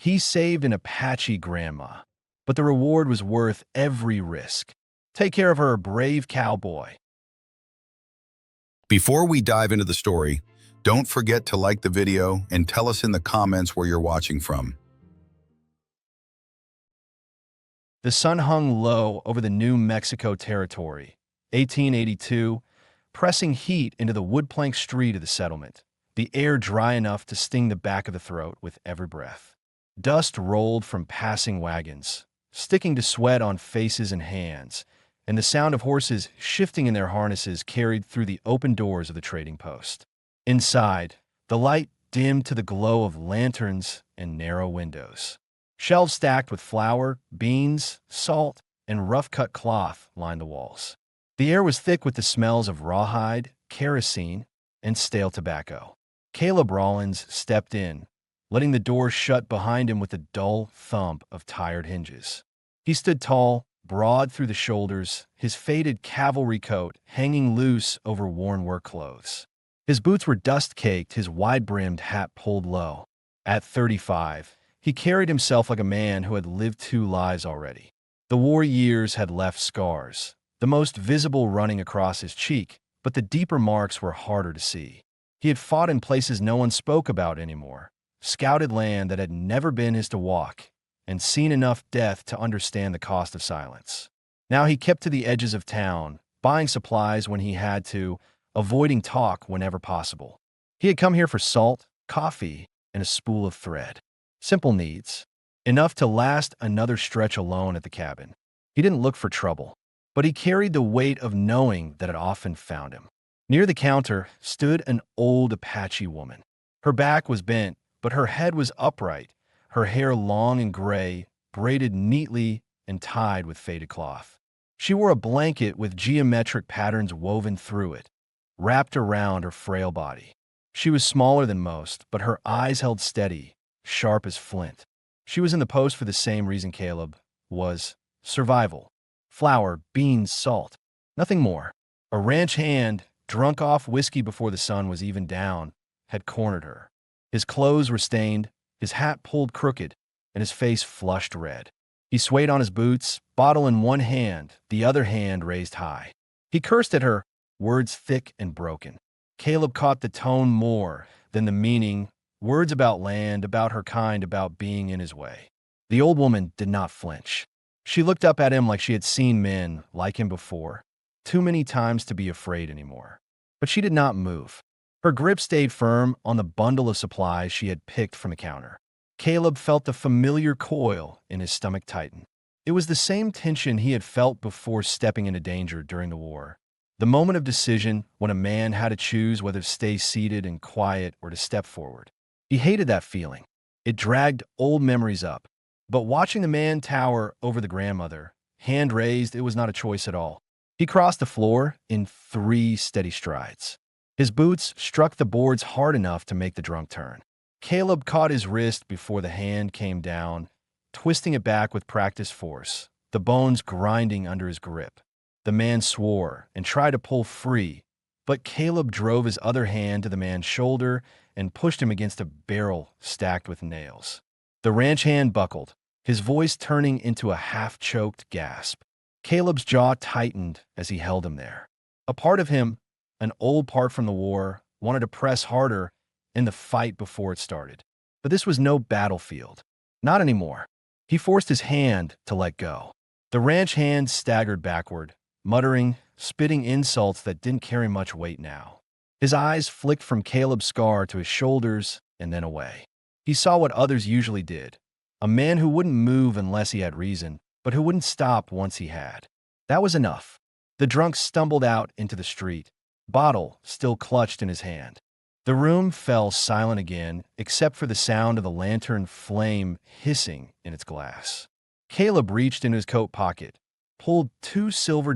He saved an Apache grandma, but the reward was worth every risk. Take care of her, brave cowboy. Before we dive into the story, don't forget to like the video and tell us in the comments where you're watching from. The sun hung low over the New Mexico territory, 1882, pressing heat into the wood-plank street of the settlement, the air dry enough to sting the back of the throat with every breath. Dust rolled from passing wagons, sticking to sweat on faces and hands, and the sound of horses shifting in their harnesses carried through the open doors of the trading post. Inside, the light dimmed to the glow of lanterns and narrow windows. Shelves stacked with flour, beans, salt, and rough-cut cloth lined the walls. The air was thick with the smells of rawhide, kerosene, and stale tobacco. Caleb Rollins stepped in, letting the door shut behind him with a dull thump of tired hinges. He stood tall, broad through the shoulders, his faded cavalry coat hanging loose over worn work clothes. His boots were dust-caked, his wide-brimmed hat pulled low. At 35, he carried himself like a man who had lived 2 lives already. The war years had left scars, the most visible running across his cheek, but the deeper marks were harder to see. He had fought in places no one spoke about anymore, scouted land that had never been his to walk, and seen enough death to understand the cost of silence. Now he kept to the edges of town, buying supplies when he had to, avoiding talk whenever possible. He had come here for salt, coffee, and a spool of thread. Simple needs, enough to last another stretch alone at the cabin. He didn't look for trouble, but he carried the weight of knowing that it often found him. Near the counter stood an old Apache woman. Her back was bent, but her head was upright, her hair long and gray, braided neatly and tied with faded cloth. She wore a blanket with geometric patterns woven through it, wrapped around her frail body. She was smaller than most, but her eyes held steady, sharp as flint. She was in the post for the same reason Caleb was: survival. Flour, beans, salt. Nothing more. A ranch hand, drunk off whiskey before the sun was even down, had cornered her. His clothes were stained, his hat pulled crooked, and his face flushed red. He swayed on his boots, bottle in one hand, the other hand raised high. He cursed at her, words thick and broken. Caleb caught the tone more than the meaning, words about land, about her kind, about being in his way. The old woman did not flinch. She looked up at him like she had seen men like him before, too many times to be afraid anymore. But she did not move. Her grip stayed firm on the bundle of supplies she had picked from the counter. Caleb felt the familiar coil in his stomach tighten. It was the same tension he had felt before stepping into danger during the war. The moment of decision when a man had to choose whether to stay seated and quiet or to step forward. He hated that feeling. It dragged old memories up. But watching the man tower over the grandmother, hand raised, it was not a choice at all. He crossed the floor in 3 steady strides. His boots struck the boards hard enough to make the drunk turn. Caleb caught his wrist before the hand came down, twisting it back with practiced force, the bones grinding under his grip. The man swore and tried to pull free, but Caleb drove his other hand to the man's shoulder and pushed him against a barrel stacked with nails. The ranch hand buckled, his voice turning into a half-choked gasp. Caleb's jaw tightened as he held him there. A part of him, an old part from the war, wanted to press harder in the fight before it started. But this was no battlefield. Not anymore. He forced his hand to let go. The ranch hand staggered backward, muttering, spitting insults that didn't carry much weight now. His eyes flicked from Caleb's scar to his shoulders and then away. He saw what others usually did. A man who wouldn't move unless he had reason, but who wouldn't stop once he had. That was enough. The drunk stumbled out into the street, bottle still clutched in his hand. The room fell silent again, except for the sound of the lantern flame hissing in its glass. Caleb reached into his coat pocket, pulled $2 silver,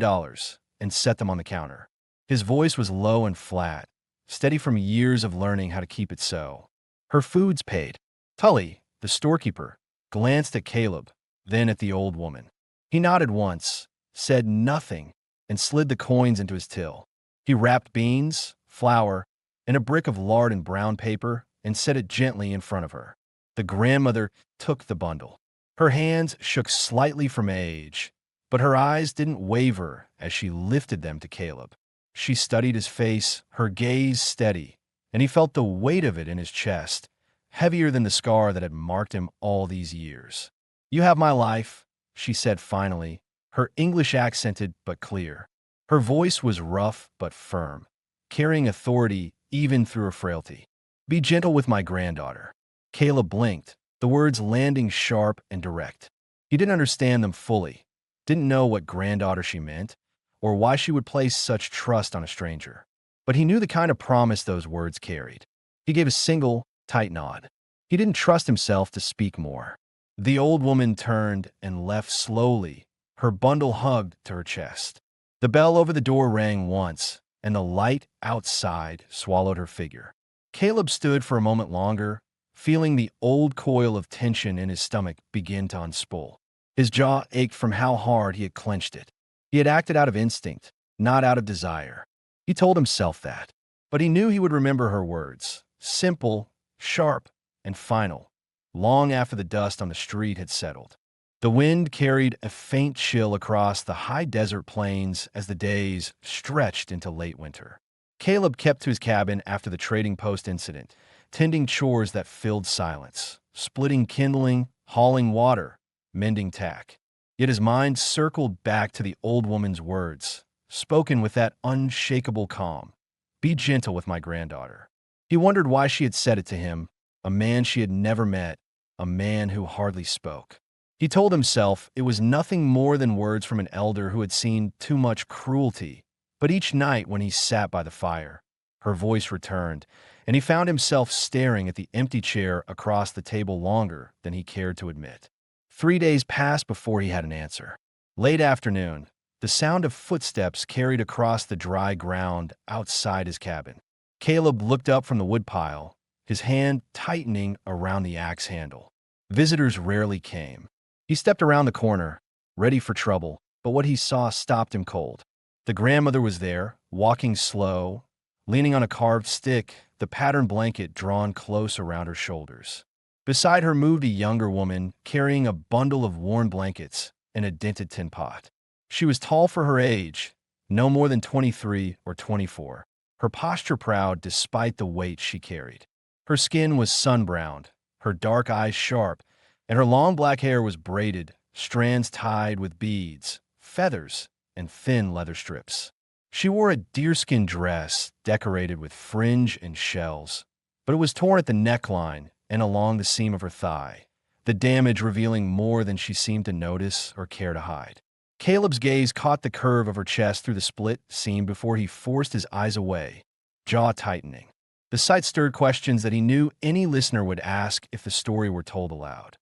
and set them on the counter. His voice was low and flat, steady from years of learning how to keep it so. Her food's paid. Tully, the storekeeper, glanced at Caleb, then at the old woman. He nodded once, said nothing, and slid the coins into his till. He wrapped beans, flour, and a brick of lard in brown paper and set it gently in front of her. The grandmother took the bundle. Her hands shook slightly from age, but her eyes didn't waver as she lifted them to Caleb. She studied his face, her gaze steady, and he felt the weight of it in his chest, heavier than the scar that had marked him all these years. "You have my life," she said finally, her English accented but clear. Her voice was rough but firm, carrying authority even through her frailty. "Be gentle with my granddaughter." Caleb blinked, the words landing sharp and direct. He didn't understand them fully, didn't know what granddaughter she meant, or why she would place such trust on a stranger. But he knew the kind of promise those words carried. He gave a single, tight nod. He didn't trust himself to speak more. The old woman turned and left slowly, her bundle hugged to her chest. The bell over the door rang once, and the light outside swallowed her figure. Caleb stood for a moment longer, feeling the old coil of tension in his stomach begin to unspool. His jaw ached from how hard he had clenched it. He had acted out of instinct, not out of desire. He told himself that, but he knew he would remember her words, simple, sharp, and final, long after the dust on the street had settled. The wind carried a faint chill across the high desert plains as the days stretched into late winter. Caleb kept to his cabin after the trading post incident, tending chores that filled silence, splitting kindling, hauling water, mending tack. Yet his mind circled back to the old woman's words, spoken with that unshakable calm. "Be gentle with my granddaughter." He wondered why she had said it to him, a man she had never met, a man who hardly spoke. He told himself it was nothing more than words from an elder who had seen too much cruelty. But each night when he sat by the fire, her voice returned, and he found himself staring at the empty chair across the table longer than he cared to admit. 3 days passed before he had an answer. Late afternoon, the sound of footsteps carried across the dry ground outside his cabin. Caleb looked up from the woodpile, his hand tightening around the axe handle. Visitors rarely came. He stepped around the corner, ready for trouble, but what he saw stopped him cold. The grandmother was there, walking slow, leaning on a carved stick, the patterned blanket drawn close around her shoulders. Beside her moved a younger woman carrying a bundle of worn blankets and a dented tin pot. She was tall for her age, no more than 23 or 24, her posture proud despite the weight she carried. Her skin was sun-browned, her dark eyes sharp, and her long black hair was braided, strands tied with beads, feathers, and thin leather strips. She wore a deerskin dress decorated with fringe and shells, but it was torn at the neckline and along the seam of her thigh, the damage revealing more than she seemed to notice or care to hide. Caleb's gaze caught the curve of her chest through the split seam before he forced his eyes away, jaw tightening. The sight stirred questions that he knew any listener would ask if the story were told aloud.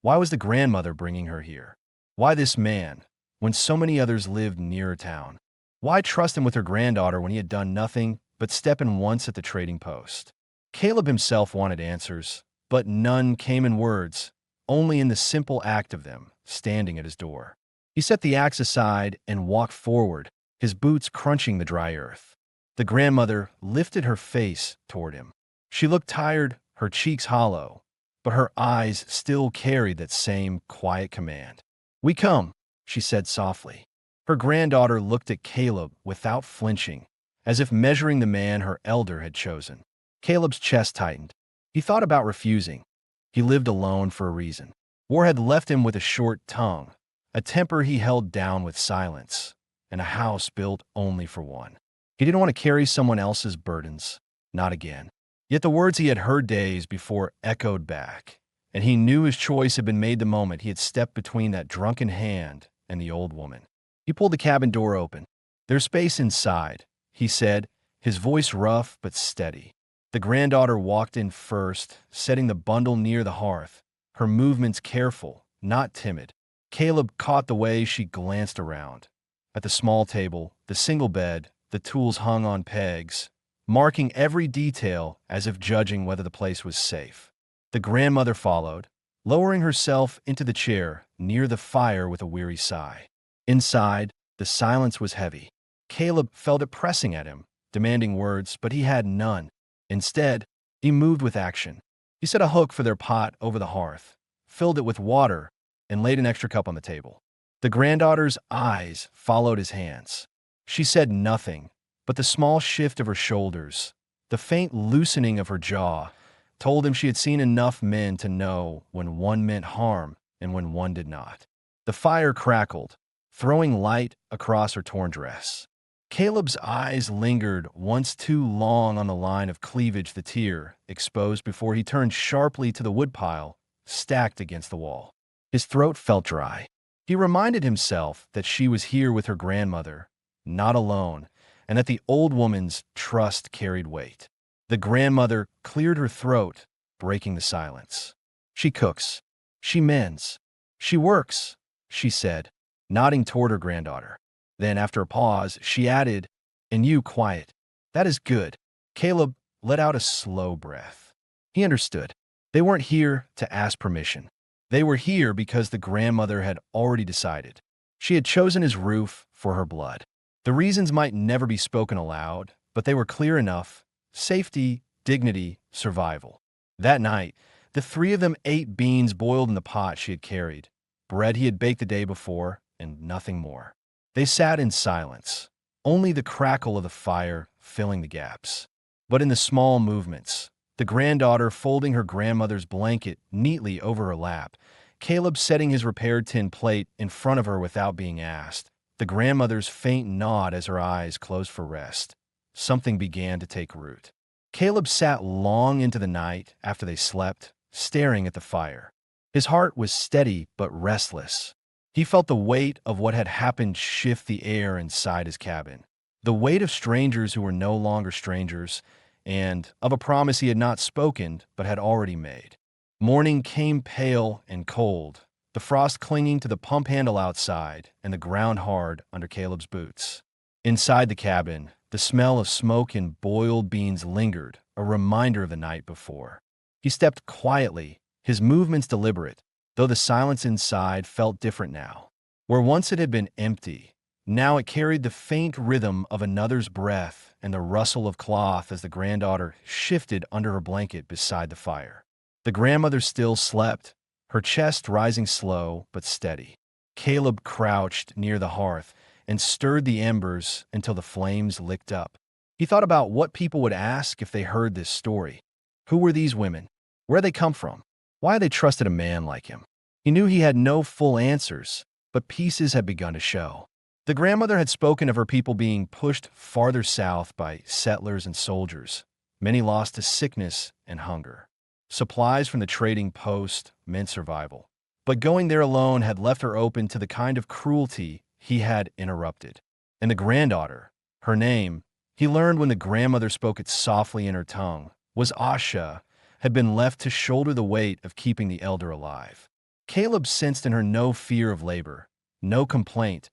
Why was the grandmother bringing her here? Why this man, when so many others lived nearer town? Why trust him with her granddaughter when he had done nothing but step in once at the trading post? Caleb himself wanted answers, but none came in words, only in the simple act of them, standing at his door. He set the axe aside and walked forward, his boots crunching the dry earth. The grandmother lifted her face toward him. She looked tired, her cheeks hollow, but her eyes still carried that same quiet command. "We come," she said softly. Her granddaughter looked at Caleb without flinching, as if measuring the man her elder had chosen. Caleb's chest tightened. He thought about refusing. He lived alone for a reason. War had left him with a short tongue, a temper he held down with silence, and a house built only for one. He didn't want to carry someone else's burdens, not again. Yet the words he had heard days before echoed back, and he knew his choice had been made the moment he had stepped between that drunken hand and the old woman. He pulled the cabin door open. "There's space inside," he said, his voice rough but steady. The granddaughter walked in first, setting the bundle near the hearth, her movements careful, not timid. Caleb caught the way she glanced around. At the small table, the single bed, the tools hung on pegs, marking every detail as if judging whether the place was safe. The grandmother followed, lowering herself into the chair near the fire with a weary sigh. Inside, the silence was heavy. Caleb felt it pressing at him, demanding words, but he had none. Instead, he moved with action. He set a hook for their pot over the hearth, filled it with water, and laid an extra cup on the table. The granddaughter's eyes followed his hands. She said nothing, but the small shift of her shoulders, the faint loosening of her jaw, told him she had seen enough men to know when one meant harm and when one did not. The fire crackled, throwing light across her torn dress. Caleb's eyes lingered once too long on the line of cleavage the tear exposed before he turned sharply to the woodpile stacked against the wall. His throat felt dry. He reminded himself that she was here with her grandmother, not alone, and that the old woman's trust carried weight. The grandmother cleared her throat, breaking the silence. She cooks. She mends. She works, she said, nodding toward her granddaughter. Then, after a pause, she added, "And you quiet. That is good." Caleb let out a slow breath. He understood. They weren't here to ask permission. They were here because the grandmother had already decided. She had chosen his roof for her blood. The reasons might never be spoken aloud, but they were clear enough: safety, dignity, survival. That night, the three of them ate beans boiled in the pot she had carried, bread he had baked the day before, and nothing more. They sat in silence, only the crackle of the fire filling the gaps. But in the small movements, the granddaughter folding her grandmother's blanket neatly over her lap, Caleb setting his repaired tin plate in front of her without being asked, the grandmother's faint nod as her eyes closed for rest, something began to take root. Caleb sat long into the night after they slept, staring at the fire. His heart was steady but restless. He felt the weight of what had happened shift the air inside his cabin, the weight of strangers who were no longer strangers, and of a promise he had not spoken but had already made. Morning came pale and cold, the frost clinging to the pump handle outside and the ground hard under Caleb's boots. Inside the cabin, the smell of smoke and boiled beans lingered, a reminder of the night before. He stepped quietly, his movements deliberate, though the silence inside felt different now. Where once it had been empty, now it carried the faint rhythm of another's breath and the rustle of cloth as the granddaughter shifted under her blanket beside the fire. The grandmother still slept, her chest rising slow but steady. Caleb crouched near the hearth and stirred the embers until the flames licked up. He thought about what people would ask if they heard this story. Who were these women? Where had they come from? Why had they trusted a man like him? He knew he had no full answers, but pieces had begun to show. The grandmother had spoken of her people being pushed farther south by settlers and soldiers, many lost to sickness and hunger. Supplies from the trading post meant survival. But going there alone had left her open to the kind of cruelty he had interrupted. And the granddaughter, her name, he learned when the grandmother spoke it softly in her tongue, was Asha, had been left to shoulder the weight of keeping the elder alive. Caleb sensed in her no fear of labor, no complaint,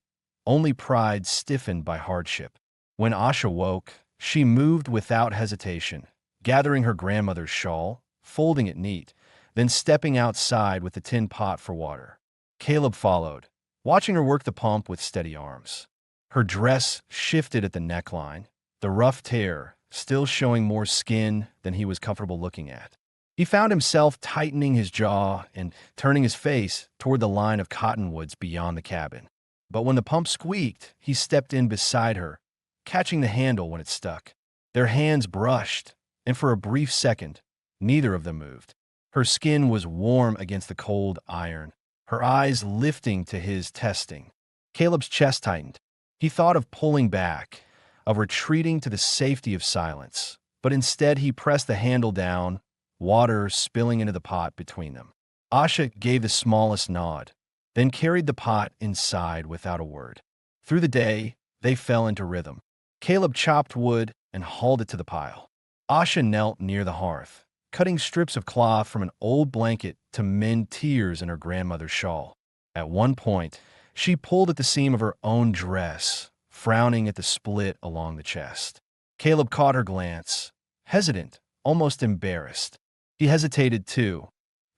only pride stiffened by hardship. When Asha woke, she moved without hesitation, gathering her grandmother's shawl, folding it neat, then stepping outside with the tin pot for water. Caleb followed, watching her work the pump with steady arms. Her dress shifted at the neckline, the rough tear still showing more skin than he was comfortable looking at. He found himself tightening his jaw and turning his face toward the line of cottonwoods beyond the cabin. But when the pump squeaked, he stepped in beside her, catching the handle when it stuck. Their hands brushed, and for a brief second, neither of them moved. Her skin was warm against the cold iron, her eyes lifting to his, testing. Caleb's chest tightened. He thought of pulling back, of retreating to the safety of silence, but instead he pressed the handle down, water spilling into the pot between them. Asha gave the smallest nod, then carried the pot inside without a word. Through the day, they fell into rhythm. Caleb chopped wood and hauled it to the pile. Asha knelt near the hearth, cutting strips of cloth from an old blanket to mend tears in her grandmother's shawl. At one point, she pulled at the seam of her own dress, frowning at the split along the chest. Caleb caught her glance, hesitant, almost embarrassed. He hesitated too,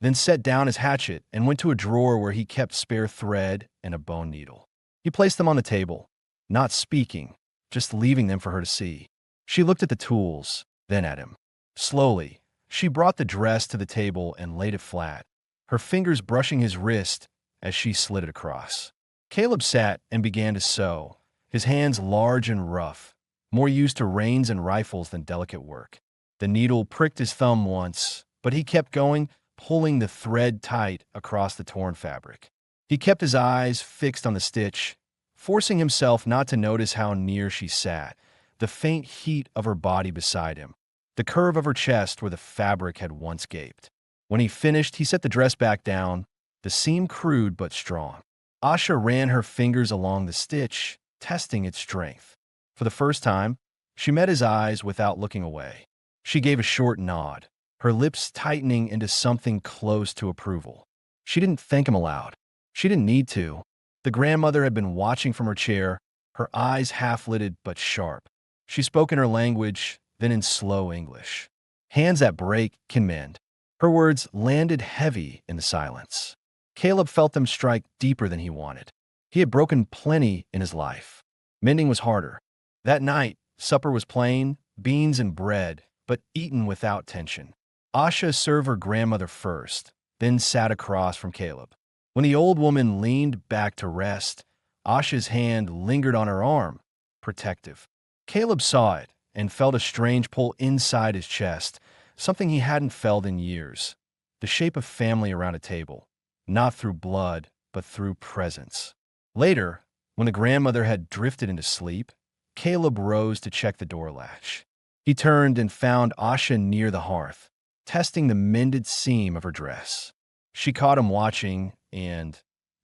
then set down his hatchet and went to a drawer where he kept spare thread and a bone needle. He placed them on the table, not speaking, just leaving them for her to see. She looked at the tools, then at him. Slowly, She brought the dress to the table and laid it flat, her fingers brushing his wrist as she slid it across. Caleb sat and began to sew, his hands large and rough, more used to reins and rifles than delicate work. The needle pricked his thumb once, but he kept going, pulling the thread tight across the torn fabric. He kept his eyes fixed on the stitch, forcing himself not to notice how near she sat, the faint heat of her body beside him, the curve of her chest where the fabric had once gaped. When he finished, he set the dress back down, the seam crude but strong. Asha ran her fingers along the stitch, testing its strength. For the first time, she met his eyes without looking away. She gave a short nod, her lips tightening into something close to approval. She didn't thank him aloud. She didn't need to. The grandmother had been watching from her chair, her eyes half-lidded but sharp. She spoke in her language, then in slow English. "Hands that break can mend." Her words landed heavy in the silence. Caleb felt them strike deeper than he wanted. He had broken plenty in his life. Mending was harder. That night, supper was plain, beans and bread, but eaten without tension. Asha served her grandmother first, then sat across from Caleb. When the old woman leaned back to rest, Asha's hand lingered on her arm, protective. Caleb saw it and felt a strange pull inside his chest, something he hadn't felt in years. The shape of family around a table, not through blood, but through presence. Later, when the grandmother had drifted into sleep, Caleb rose to check the door latch. He turned and found Asha near the hearth, testing the mended seam of her dress. She caught him watching, and,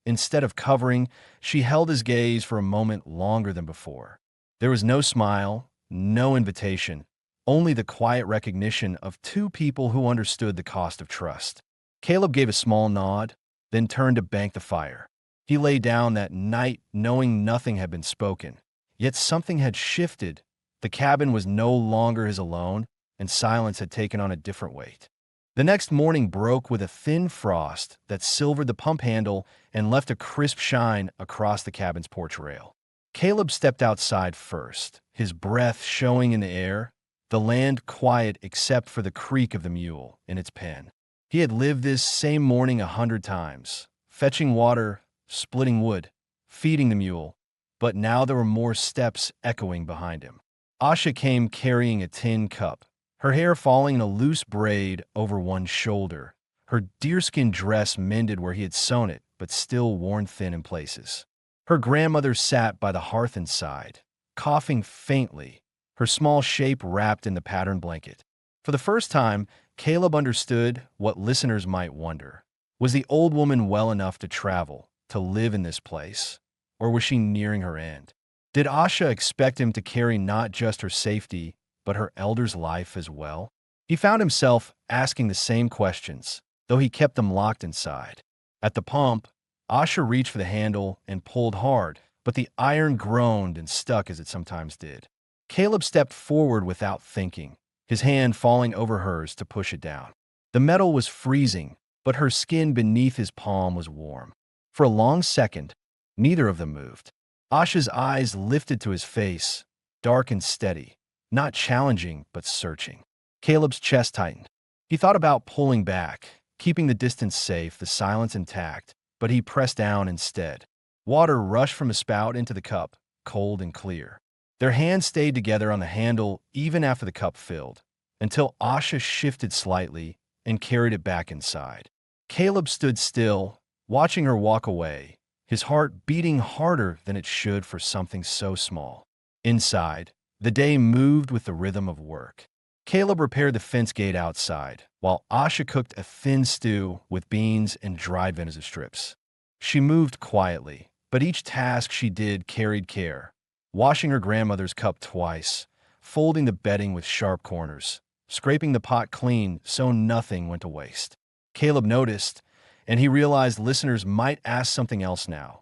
instead of covering, she held his gaze for a moment longer than before. There was no smile, no invitation, only the quiet recognition of two people who understood the cost of trust. Caleb gave a small nod, then turned to bank the fire. He lay down that night knowing nothing had been spoken, yet something had shifted. The cabin was no longer his alone, and silence had taken on a different weight. The next morning broke with a thin frost that silvered the pump handle and left a crisp shine across the cabin's porch rail. Caleb stepped outside first, his breath showing in the air, the land quiet except for the creak of the mule in its pen. He had lived this same morning 100 times, fetching water, splitting wood, feeding the mule, but now there were more steps echoing behind him. Asha came carrying a tin cup, her hair falling in a loose braid over one shoulder, her deerskin dress mended where he had sewn it, but still worn thin in places. Her grandmother sat by the hearth inside, coughing faintly, her small shape wrapped in the patterned blanket. For the first time, Caleb understood what listeners might wonder. Was the old woman well enough to travel, to live in this place, or was she nearing her end? Did Asha expect him to carry not just her safety, but her elder's life as well? He found himself asking the same questions, though he kept them locked inside. At the pump, Asha reached for the handle and pulled hard, but the iron groaned and stuck as it sometimes did. Caleb stepped forward without thinking, his hand falling over hers to push it down. The metal was freezing, but her skin beneath his palm was warm. For a long second, neither of them moved. Asha's eyes lifted to his face, dark and steady, not challenging but searching. Caleb's chest tightened. He thought about pulling back, keeping the distance safe, the silence intact, but he pressed down instead. Water rushed from a spout into the cup, cold and clear. Their hands stayed together on the handle even after the cup filled, until Asha shifted slightly and carried it back inside. Caleb stood still, watching her walk away, his heart beating harder than it should for something so small. Inside, the day moved with the rhythm of work. Caleb repaired the fence gate outside, while Asha cooked a thin stew with beans and dried venison strips. She moved quietly, but each task she did carried care, washing her grandmother's cup twice, folding the bedding with sharp corners, scraping the pot clean so nothing went to waste. Caleb noticed, and he realized listeners might ask something else now.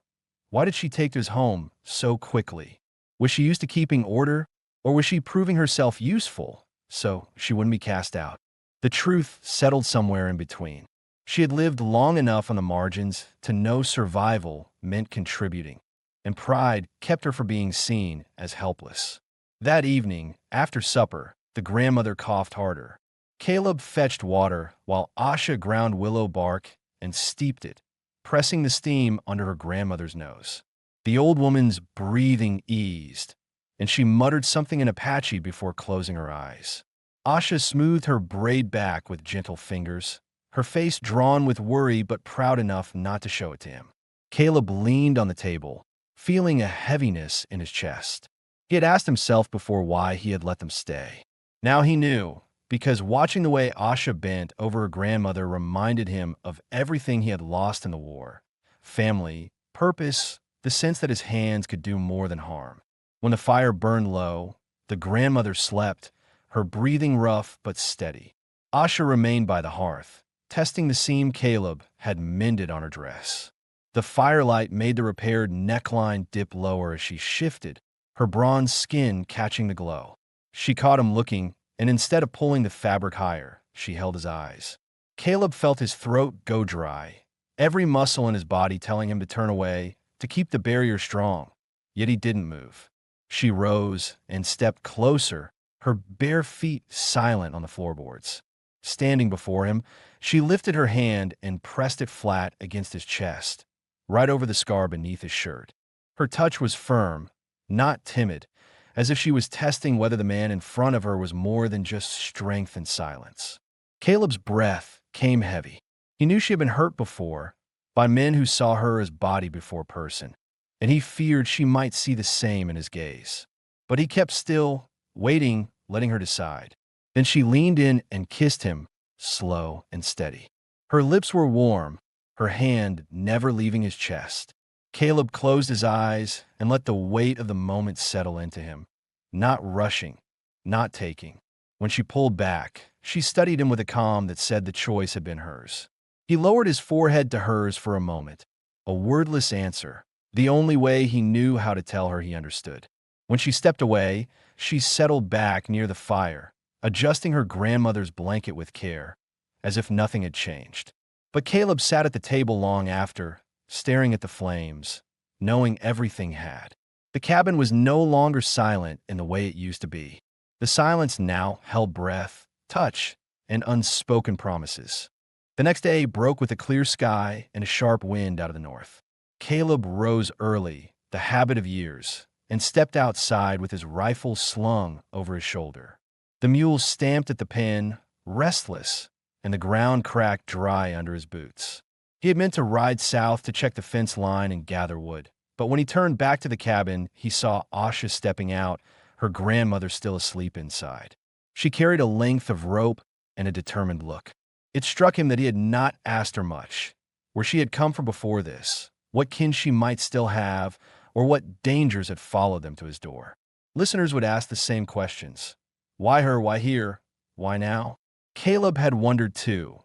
Why did she take to his home so quickly? Was she used to keeping order, or was she proving herself useful so she wouldn't be cast out? The truth settled somewhere in between. She had lived long enough on the margins to know survival meant contributing, and pride kept her from being seen as helpless. That evening, after supper, the grandmother coughed harder. Caleb fetched water while Asha ground willow bark and steeped it, pressing the steam under her grandmother's nose. The old woman's breathing eased, and she muttered something in Apache before closing her eyes. Asha smoothed her braid back with gentle fingers, her face drawn with worry but proud enough not to show it to him. Caleb leaned on the table, feeling a heaviness in his chest. He had asked himself before why he had let them stay. Now he knew, because watching the way Asha bent over her grandmother reminded him of everything he had lost in the war: family, purpose, the sense that his hands could do more than harm. When the fire burned low, the grandmother slept, her breathing rough but steady. Asha remained by the hearth, testing the seam Caleb had mended on her dress. The firelight made the repaired neckline dip lower as she shifted, her bronze skin catching the glow. She caught him looking, and instead of pulling the fabric higher, she held his eyes. Caleb felt his throat go dry, every muscle in his body telling him to turn away, to keep the barrier strong. Yet he didn't move. She rose and stepped closer, her bare feet silent on the floorboards. Standing before him, she lifted her hand and pressed it flat against his chest, right over the scar beneath his shirt. Her touch was firm, not timid, as if she was testing whether the man in front of her was more than just strength and silence. Caleb's breath came heavy. He knew she had been hurt before, by men who saw her as body before person, and he feared she might see the same in his gaze. But he kept still, waiting, letting her decide. Then she leaned in and kissed him, slow and steady. Her lips were warm, her hand never leaving his chest. Caleb closed his eyes and let the weight of the moment settle into him, not rushing, not taking. When she pulled back, she studied him with a calm that said the choice had been hers. He lowered his forehead to hers for a moment, a wordless answer, the only way he knew how to tell her he understood. When she stepped away, she settled back near the fire, adjusting her grandmother's blanket with care, as if nothing had changed. But Caleb sat at the table long after, staring at the flames, knowing everything had. The cabin was no longer silent in the way it used to be. The silence now held breath, touch, and unspoken promises. The next day broke with a clear sky and a sharp wind out of the north. Caleb rose early, the habit of years, and stepped outside with his rifle slung over his shoulder. The mule stamped at the pen, restless, and the ground cracked dry under his boots. He had meant to ride south to check the fence line and gather wood, but when he turned back to the cabin, he saw Asha stepping out, her grandmother still asleep inside. She carried a length of rope and a determined look. It struck him that he had not asked her much, where she had come from before this, what kin she might still have, or what dangers had followed them to his door. Listeners would ask the same questions. Why her? Why here? Why now? Caleb had wondered too,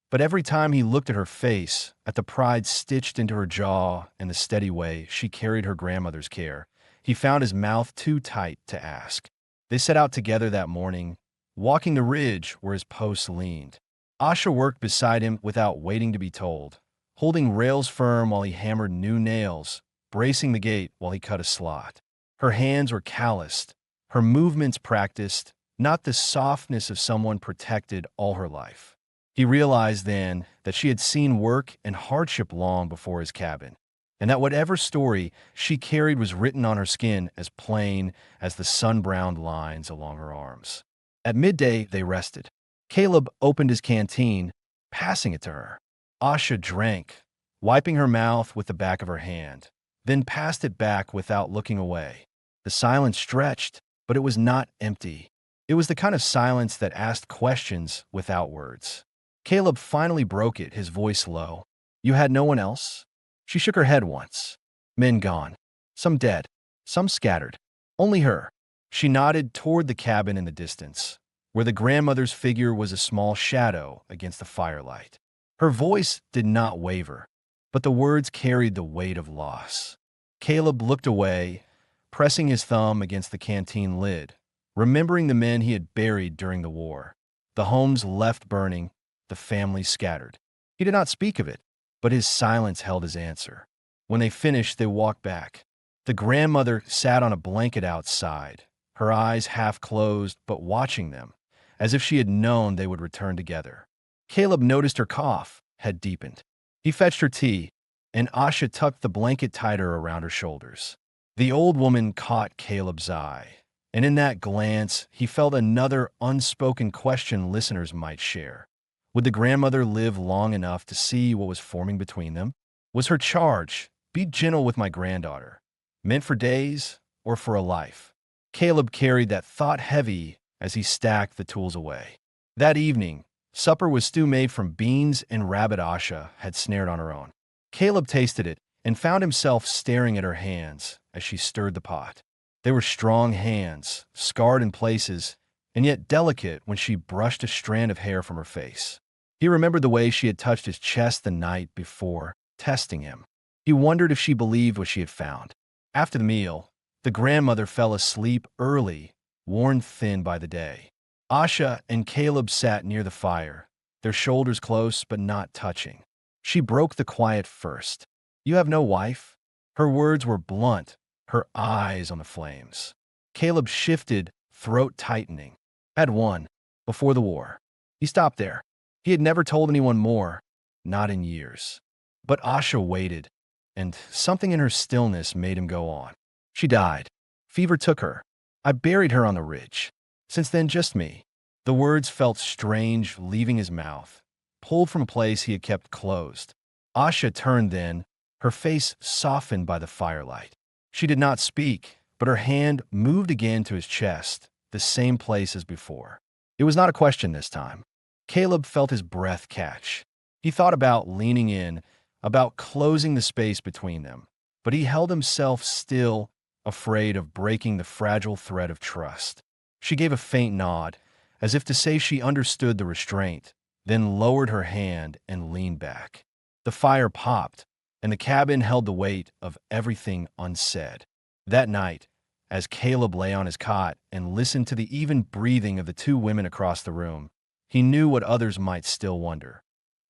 but every time he looked at her face, at the pride stitched into her jaw and the steady way she carried her grandmother's care, he found his mouth too tight to ask. They set out together that morning, walking the ridge where his post leaned. Asha worked beside him without waiting to be told, holding rails firm while he hammered new nails, bracing the gate while he cut a slot. Her hands were calloused, her movements practiced, not the softness of someone protected all her life. He realized then that she had seen work and hardship long before his cabin, and that whatever story she carried was written on her skin as plain as the sun-browned lines along her arms. At midday, they rested. Caleb opened his canteen, passing it to her. Asha drank, wiping her mouth with the back of her hand, then passed it back without looking away. The silence stretched, but it was not empty. It was the kind of silence that asked questions without words. Caleb finally broke it, his voice low. You had no one else? She shook her head once. Men gone. Some dead. Some scattered. Only her. She nodded toward the cabin in the distance, where the grandmother's figure was a small shadow against the firelight. Her voice did not waver, but the words carried the weight of loss. Caleb looked away, pressing his thumb against the canteen lid, remembering the men he had buried during the war, the homes left burning, the families scattered. He did not speak of it, but his silence held his answer. When they finished, they walked back. The grandmother sat on a blanket outside, her eyes half closed but watching them, as if she had known they would return together. Caleb noticed her cough had deepened. He fetched her tea, and Asha tucked the blanket tighter around her shoulders. The old woman caught Caleb's eye, and in that glance he felt another unspoken question listeners might share. Would the grandmother live long enough to see what was forming between them? Was her charge, "Be gentle with my granddaughter," meant for days or for a life? Caleb carried that thought heavy as he stacked the tools away. That evening, supper was stew made from beans and rabbit Asha had snared on her own. Caleb tasted it and found himself staring at her hands as she stirred the pot. They were strong hands, scarred in places, and yet delicate when she brushed a strand of hair from her face. He remembered the way she had touched his chest the night before, testing him. He wondered if she believed what she had found. After the meal, the grandmother fell asleep early, worn thin by the day. Asha and Caleb sat near the fire, their shoulders close but not touching. She broke the quiet first. "You have no wife?" Her words were blunt, her eyes on the flames. Caleb shifted, throat tightening. "Had one, before the war." He stopped there. He had never told anyone more, not in years. But Asha waited, and something in her stillness made him go on. "She died. Fever took her. I buried her on the ridge. Since then, just me." The words felt strange leaving his mouth, pulled from a place he had kept closed. Asha turned then, her face softened by the firelight. She did not speak, but her hand moved again to his chest, the same place as before. It was not a question this time. Caleb felt his breath catch. He thought about leaning in, about closing the space between them, but he held himself still, afraid of breaking the fragile thread of trust. She gave a faint nod, as if to say she understood the restraint, then lowered her hand and leaned back. The fire popped, and the cabin held the weight of everything unsaid. That night, as Caleb lay on his cot and listened to the even breathing of the two women across the room, he knew what others might still wonder.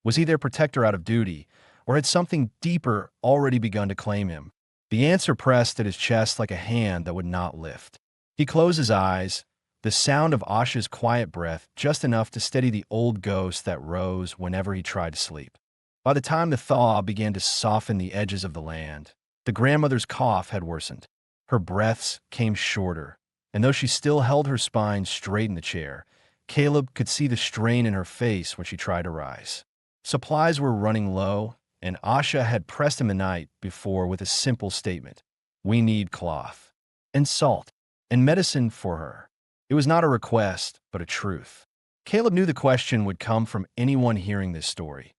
Was he their protector out of duty, or had something deeper already begun to claim him? The answer pressed at his chest like a hand that would not lift. He closed his eyes, the sound of Asha's quiet breath just enough to steady the old ghost that rose whenever he tried to sleep. By the time the thaw began to soften the edges of the land, the grandmother's cough had worsened. Her breaths came shorter, and though she still held her spine straight in the chair, Caleb could see the strain in her face when she tried to rise. Supplies were running low, and Asha had pressed him the night before with a simple statement: "We need cloth, and salt, and medicine for her." It was not a request, but a truth. Caleb knew the question would come from anyone hearing this story.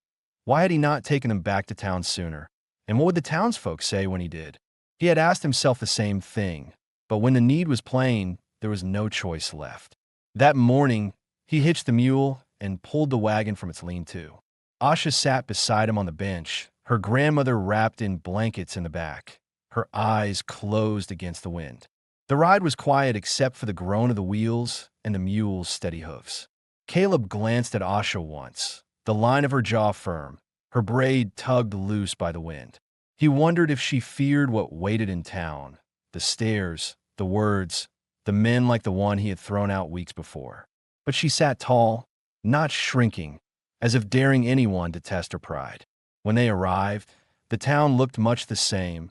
Why had he not taken them back to town sooner? And what would the townsfolk say when he did? He had asked himself the same thing, but when the need was plain, there was no choice left. That morning, he hitched the mule and pulled the wagon from its lean-to. Asha sat beside him on the bench, her grandmother wrapped in blankets in the back, her eyes closed against the wind. The ride was quiet except for the groan of the wheels and the mule's steady hoofs. Caleb glanced at Asha once, the line of her jaw firm, her braid tugged loose by the wind. He wondered if she feared what waited in town, the stares, the words, the men like the one he had thrown out weeks before. But she sat tall, not shrinking, as if daring anyone to test her pride. When they arrived, the town looked much the same,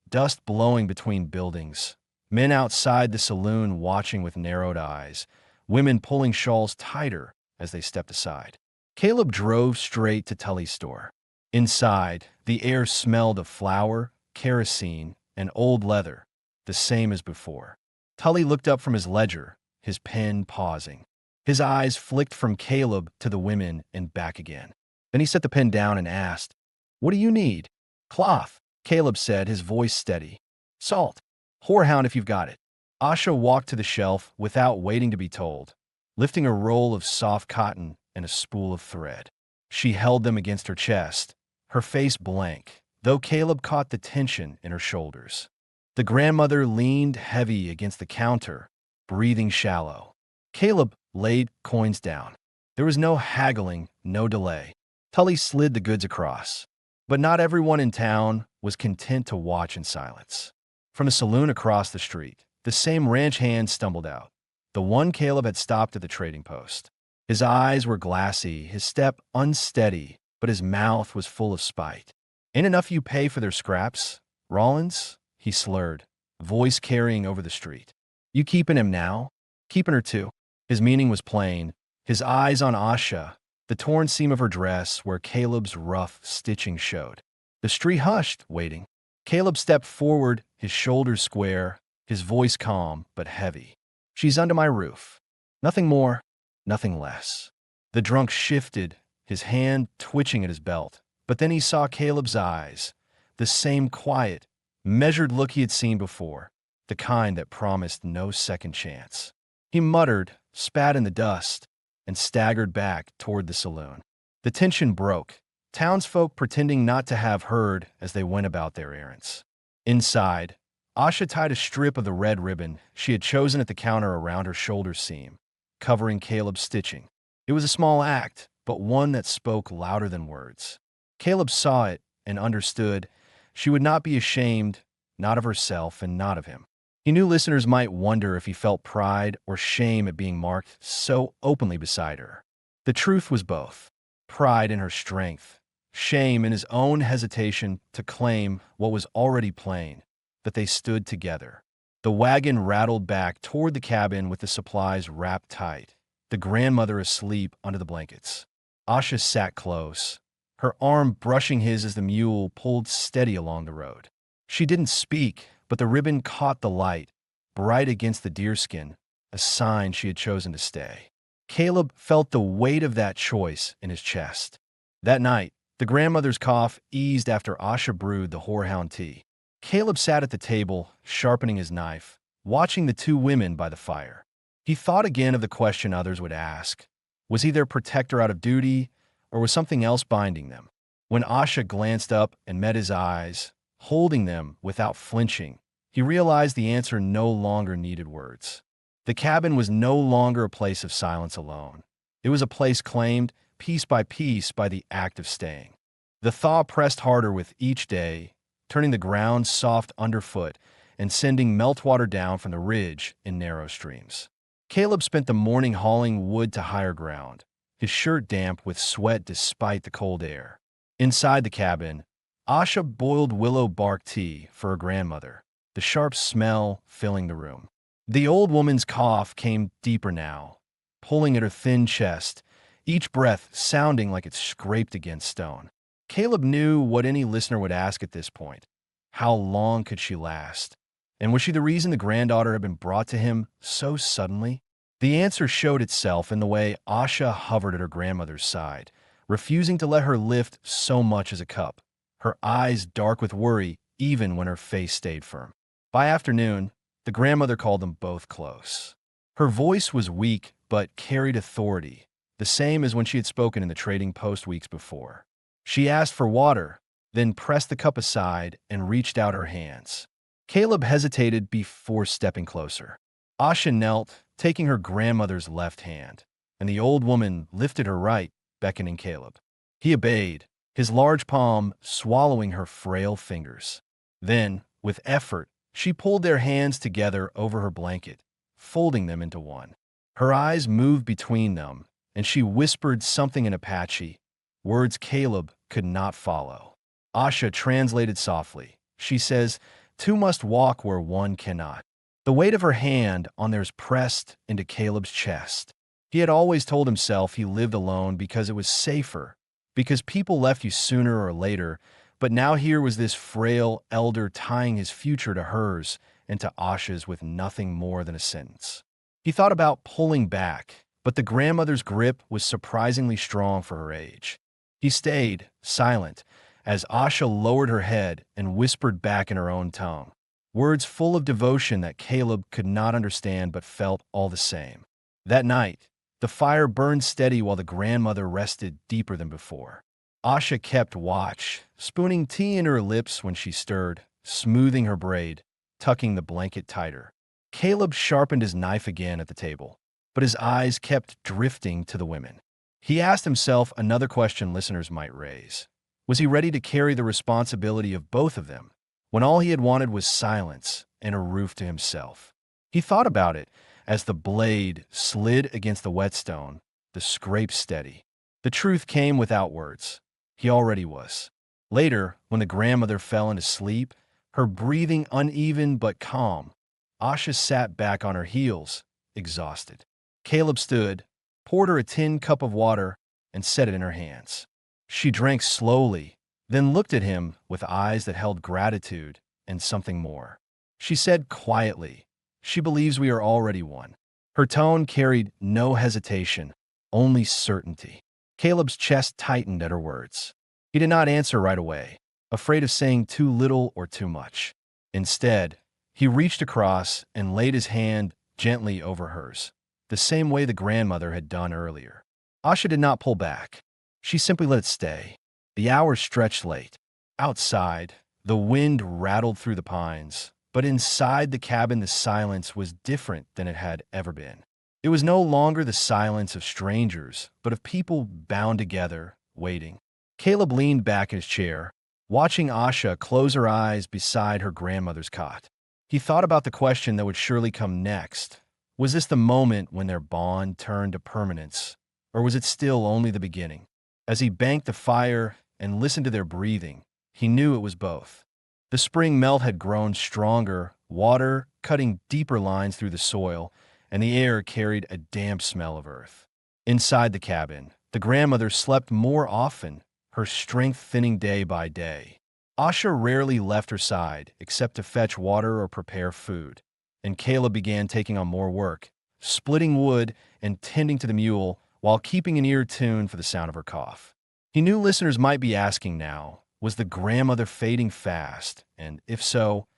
dust blowing between buildings, men outside the saloon watching with narrowed eyes, women pulling shawls tighter as they stepped aside. Caleb drove straight to Tully's store. Inside, the air smelled of flour, kerosene, and old leather, the same as before. Tully looked up from his ledger, his pen pausing. His eyes flicked from Caleb to the women and back again. Then he set the pen down and asked, "What do you need?" "Cloth," Caleb said, his voice steady. "Salt. Whorehound if you've got it." Asha walked to the shelf without waiting to be told, lifting a roll of soft cotton and a spool of thread. She held them against her chest, her face blank, though Caleb caught the tension in her shoulders. The grandmother leaned heavy against the counter, breathing shallow. Caleb laid coins down. There was no haggling, no delay. Tully slid the goods across. But not everyone in town was content to watch in silence. From the saloon across the street, the same ranch hand stumbled out. the one Caleb had stopped at the trading post. His eyes were glassy, his step unsteady, but his mouth was full of spite. "Ain't enough you pay for their scraps, Rollins?" he slurred, voice carrying over the street. "You keeping him now? Keeping her too?" His meaning was plain, his eyes on Asha, the torn seam of her dress where Caleb's rough stitching showed. The street hushed, waiting. Caleb stepped forward, his shoulders square, his voice calm but heavy. "She's under my roof. Nothing more, nothing less." The drunk shifted, his hand twitching at his belt, but then he saw Caleb's eyes, the same quiet, measured look he had seen before, the kind that promised no second chance. He muttered, spat in the dust, and staggered back toward the saloon. The tension broke, townsfolk pretending not to have heard as they went about their errands. Inside, Asha tied a strip of the red ribbon she had chosen at the counter around her shoulder seam, covering Caleb's stitching. It was a small act, but one that spoke louder than words. Caleb saw it and understood she would not be ashamed, not of herself and not of him. He knew listeners might wonder if he felt pride or shame at being marked so openly beside her. The truth was both. Pride in her strength, shame in his own hesitation to claim what was already plain, that they stood together. The wagon rattled back toward the cabin with the supplies wrapped tight, the grandmother asleep under the blankets. Asha sat close, her arm brushing his as the mule pulled steady along the road. She didn't speak, but the ribbon caught the light, bright against the deerskin, a sign she had chosen to stay. Caleb felt the weight of that choice in his chest. That night, the grandmother's cough eased after Asha brewed the horehound tea. Caleb sat at the table, sharpening his knife, watching the two women by the fire. He thought again of the question others would ask. Was he their protector out of duty, or was something else binding them? When Asha glanced up and met his eyes, holding them without flinching, he realized the answer no longer needed words. The cabin was no longer a place of silence alone. It was a place claimed, piece by piece, by the act of staying. The thaw pressed harder with each day, turning the ground soft underfoot and sending meltwater down from the ridge in narrow streams. Caleb spent the morning hauling wood to higher ground, his shirt damp with sweat despite the cold air. Inside the cabin, Asha boiled willow bark tea for her grandmother, the sharp smell filling the room. The old woman's cough came deeper now, pulling at her thin chest, each breath sounding like it scraped against stone. Caleb knew what any listener would ask at this point. How long could she last? And was she the reason the granddaughter had been brought to him so suddenly? The answer showed itself in the way Asha hovered at her grandmother's side, refusing to let her lift so much as a cup, her eyes dark with worry even when her face stayed firm. By afternoon, the grandmother called them both close. Her voice was weak but carried authority, the same as when she had spoken in the trading post weeks before. She asked for water, then pressed the cup aside and reached out her hands. Caleb hesitated before stepping closer. Asha knelt, taking her grandmother's left hand, and the old woman lifted her right, beckoning Caleb. He obeyed, his large palm swallowing her frail fingers. Then, with effort, she pulled their hands together over her blanket, folding them into one. Her eyes moved between them, and she whispered something in Apache, words Caleb could not follow. Asha translated softly. She says, "Two must walk where one cannot." The weight of her hand on theirs pressed into Caleb's chest. He had always told himself he lived alone because it was safer, because people left you sooner or later, but now here was this frail elder tying his future to hers and to Asha's with nothing more than a sentence. He thought about pulling back, but the grandmother's grip was surprisingly strong for her age. He stayed, silent, as Asha lowered her head and whispered back in her own tongue, words full of devotion that Caleb could not understand but felt all the same. That night, the fire burned steady while the grandmother rested deeper than before. Asha kept watch, spooning tea in her lips when she stirred, smoothing her braid, tucking the blanket tighter. Caleb sharpened his knife again at the table, but his eyes kept drifting to the women. He asked himself another question listeners might raise. Was he ready to carry the responsibility of both of them, when all he had wanted was silence and a roof to himself? He thought about it As the blade slid against the whetstone, the scrape steady. The truth came without words. He already was. Later, when the grandmother fell into sleep, her breathing uneven but calm, Asha sat back on her heels, exhausted. Caleb stood, poured her a tin cup of water, and set it in her hands. She drank slowly, then looked at him with eyes that held gratitude and something more. She said quietly, "She believes we are already one." Her tone carried no hesitation, only certainty. Caleb's chest tightened at her words. He did not answer right away, afraid of saying too little or too much. Instead, he reached across and laid his hand gently over hers, the same way the grandmother had done earlier. Asha did not pull back. She simply let it stay. The hours stretched late. Outside, the wind rattled through the pines, but inside the cabin the silence was different than it had ever been. It was no longer the silence of strangers, but of people bound together, waiting. Caleb leaned back in his chair, watching Asha close her eyes beside her grandmother's cot. He thought about the question that would surely come next. Was this the moment when their bond turned to permanence, or was it still only the beginning? As he banked the fire and listened to their breathing, he knew it was both. The spring melt had grown stronger, water cutting deeper lines through the soil, and the air carried a damp smell of earth. Inside the cabin, the grandmother slept more often, her strength thinning day by day. Asha rarely left her side except to fetch water or prepare food, and Caleb began taking on more work, splitting wood and tending to the mule while keeping an ear tuned for the sound of her cough. He knew listeners might be asking now, was the grandmother fading fast? And if so,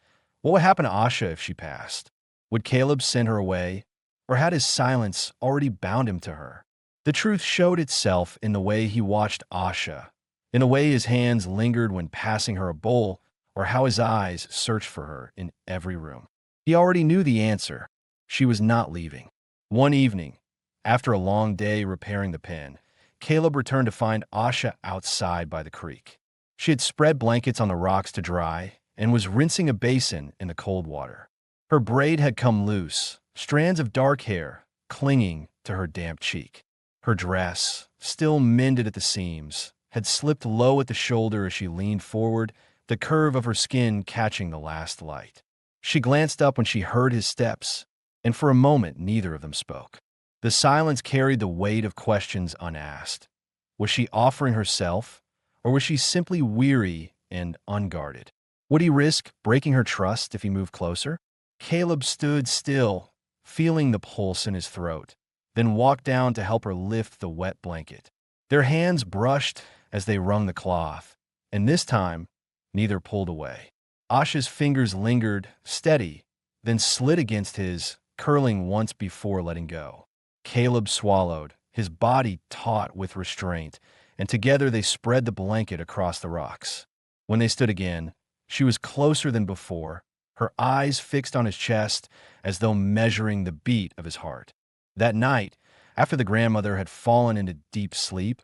what would happen to Asha if she passed? Would Caleb send her away? Or had his silence already bound him to her? The truth showed itself in the way he watched Asha, in the way his hands lingered when passing her a bowl, or how his eyes searched for her in every room. He already knew the answer. She was not leaving. One evening, after a long day repairing the pen, Caleb returned to find Asha outside by the creek. She had spread blankets on the rocks to dry and was rinsing a basin in the cold water. Her braid had come loose, strands of dark hair clinging to her damp cheek. Her dress, still mended at the seams, had slipped low at the shoulder as she leaned forward, the curve of her skin catching the last light. She glanced up when she heard his steps, and for a moment neither of them spoke. The silence carried the weight of questions unasked. Was she offering herself, or was she simply weary and unguarded? Would he risk breaking her trust if he moved closer? Caleb stood still, feeling the pulse in his throat, then walked down to help her lift the wet blanket. Their hands brushed as they wrung the cloth, and this time, neither pulled away. Asha's fingers lingered, steady, then slid against his, curling once before letting go. Caleb swallowed, his body taut with restraint, and together they spread the blanket across the rocks. When they stood again, she was closer than before, her eyes fixed on his chest as though measuring the beat of his heart. That night, after the grandmother had fallen into deep sleep,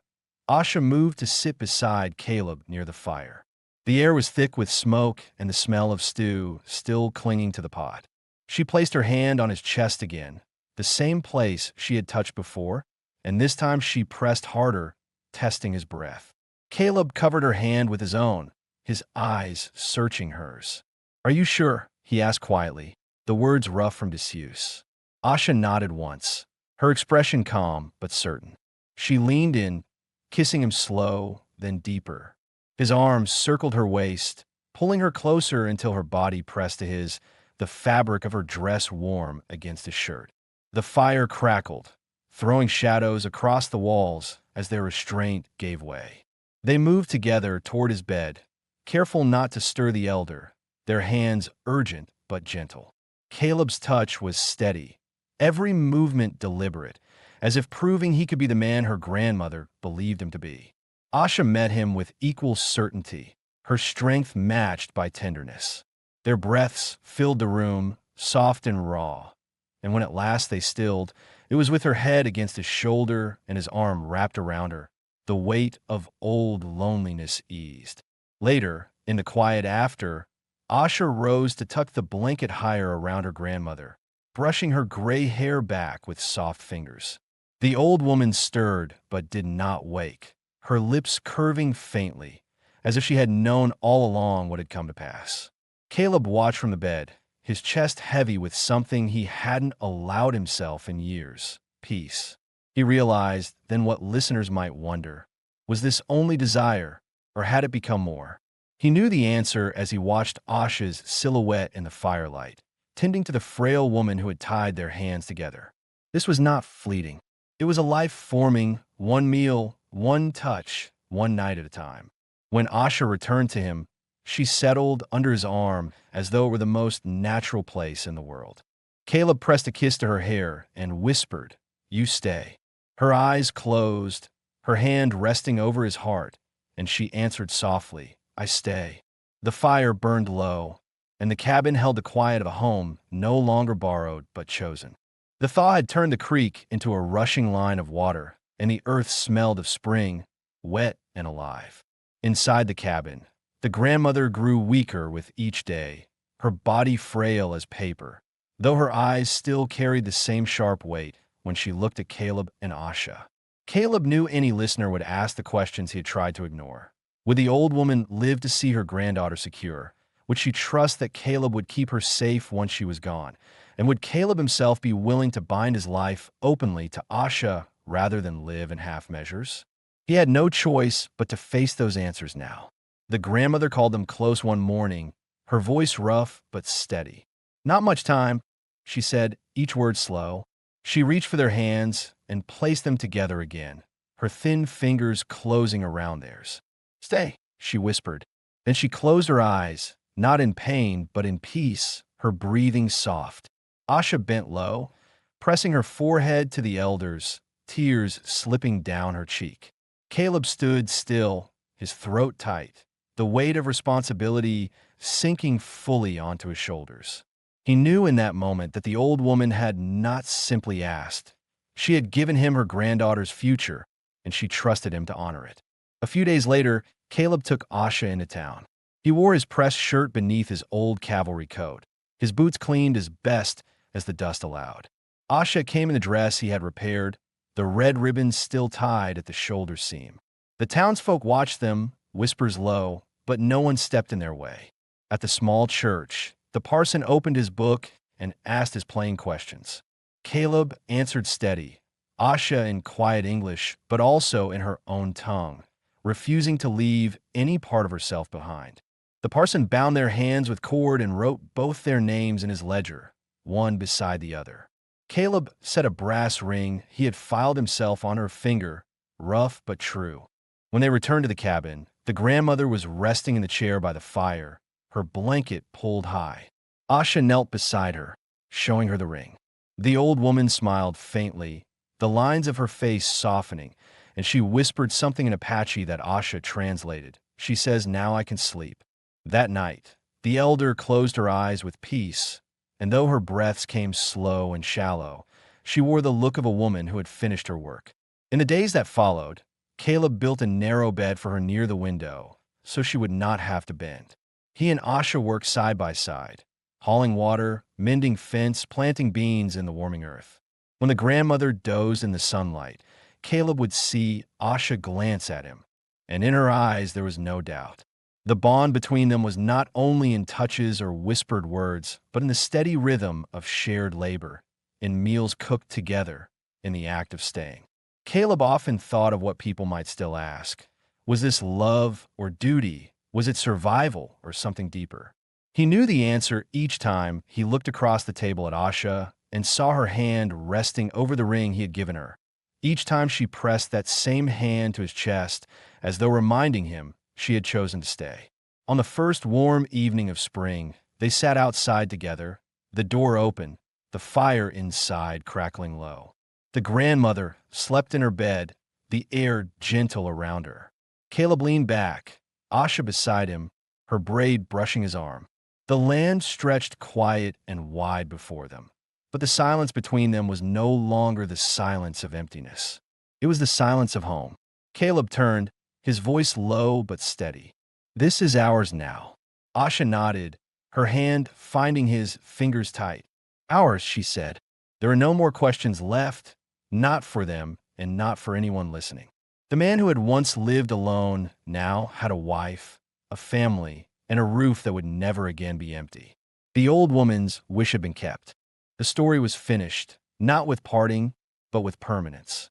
Asha moved to sit beside Caleb near the fire. The air was thick with smoke and the smell of stew still clinging to the pot. She placed her hand on his chest again, the same place she had touched before, and this time she pressed harder, testing his breath. Caleb covered her hand with his own, his eyes searching hers. "Are you sure?" he asked quietly, the words rough from disuse. Asha nodded once, her expression calm but certain. She leaned in, kissing him slow, then deeper. His arms circled her waist, pulling her closer until her body pressed to his, the fabric of her dress warm against his shirt. The fire crackled, throwing shadows across the walls as their restraint gave way. They moved together toward his bed, careful not to stir the elder, their hands urgent but gentle. Caleb's touch was steady, every movement deliberate, as if proving he could be the man her grandmother believed him to be. Asha met him with equal certainty, her strength matched by tenderness. Their breaths filled the room, soft and raw, and when at last they stilled, it was with her head against his shoulder and his arm wrapped around her. The weight of old loneliness eased. Later, in the quiet after, Asha rose to tuck the blanket higher around her grandmother, brushing her gray hair back with soft fingers. The old woman stirred but did not wake, her lips curving faintly, as if she had known all along what had come to pass. Caleb watched from the bed, his chest heavy with something he hadn't allowed himself in years: peace. He realized then what listeners might wonder: was this only desire, or had it become more? He knew the answer as he watched Asha's silhouette in the firelight, tending to the frail woman who had tied their hands together. This was not fleeting. It was a life forming, one meal, one touch, one night at a time. When Asha returned to him, she settled under his arm as though it were the most natural place in the world. Caleb pressed a kiss to her hair and whispered, "You stay." Her eyes closed, her hand resting over his heart, and she answered softly, "I stay." The fire burned low, and the cabin held the quiet of a home no longer borrowed but chosen. The thaw had turned the creek into a rushing line of water, and the earth smelled of spring, wet and alive. Inside the cabin, the grandmother grew weaker with each day, her body frail as paper, though her eyes still carried the same sharp weight when she looked at Caleb and Asha. Caleb knew any listener would ask the questions he had tried to ignore. Would the old woman live to see her granddaughter secure? Would she trust that Caleb would keep her safe once she was gone? And would Caleb himself be willing to bind his life openly to Asha rather than live in half measures? He had no choice but to face those answers now. The grandmother called them close one morning, her voice rough but steady. "Not much time," she said, each word slow. She reached for their hands and placed them together again, her thin fingers closing around theirs. "Stay," she whispered. Then she closed her eyes, not in pain but in peace, her breathing soft. Asha bent low, pressing her forehead to the elders, tears slipping down her cheek. Caleb stood still, his throat tight, the weight of responsibility sinking fully onto his shoulders. He knew in that moment that the old woman had not simply asked. She had given him her granddaughter's future, and she trusted him to honor it. A few days later, Caleb took Asha into town. He wore his pressed shirt beneath his old cavalry coat, his boots cleaned as best as the dust allowed. Asha came in the dress he had repaired, the red ribbons still tied at the shoulder seam. The townsfolk watched them, whispers low, but no one stepped in their way. At the small church, the parson opened his book and asked his plain questions. Caleb answered steady, Asha in quiet English, but also in her own tongue, refusing to leave any part of herself behind. The parson bound their hands with cord and wrote both their names in his ledger, one beside the other. Caleb set a brass ring he had filed himself on her finger, rough but true. When they returned to the cabin, the grandmother was resting in the chair by the fire, her blanket pulled high. Asha knelt beside her, showing her the ring. The old woman smiled faintly, the lines of her face softening, and she whispered something in Apache that Asha translated. She says, "Now I can sleep." That night, the elder closed her eyes with peace, and though her breaths came slow and shallow, she wore the look of a woman who had finished her work. In the days that followed, Caleb built a narrow bed for her near the window, so she would not have to bend. He and Asha worked side by side, hauling water, mending fence, planting beans in the warming earth. When the grandmother dozed in the sunlight, Caleb would see Asha glance at him, and in her eyes there was no doubt. The bond between them was not only in touches or whispered words, but in the steady rhythm of shared labor, in meals cooked together, in the act of staying. Caleb often thought of what people might still ask. Was this love or duty? Was it survival or something deeper? He knew the answer each time he looked across the table at Asha and saw her hand resting over the ring he had given her. Each time she pressed that same hand to his chest, as though reminding him she had chosen to stay. On the first warm evening of spring, they sat outside together, the door open, the fire inside crackling low. The grandmother slept in her bed, the air gentle around her. Caleb leaned back, Asha beside him, her braid brushing his arm. The land stretched quiet and wide before them, but the silence between them was no longer the silence of emptiness. It was the silence of home. Caleb turned, his voice low but steady. "This is ours now." Asha nodded, her hand finding his fingers tight. Ours, she said. There are no more questions left, not for them and not for anyone listening. The man who had once lived alone now had a wife, a family, and a roof that would never again be empty. The old woman's wish had been kept. The story was finished, not with parting, but with permanence.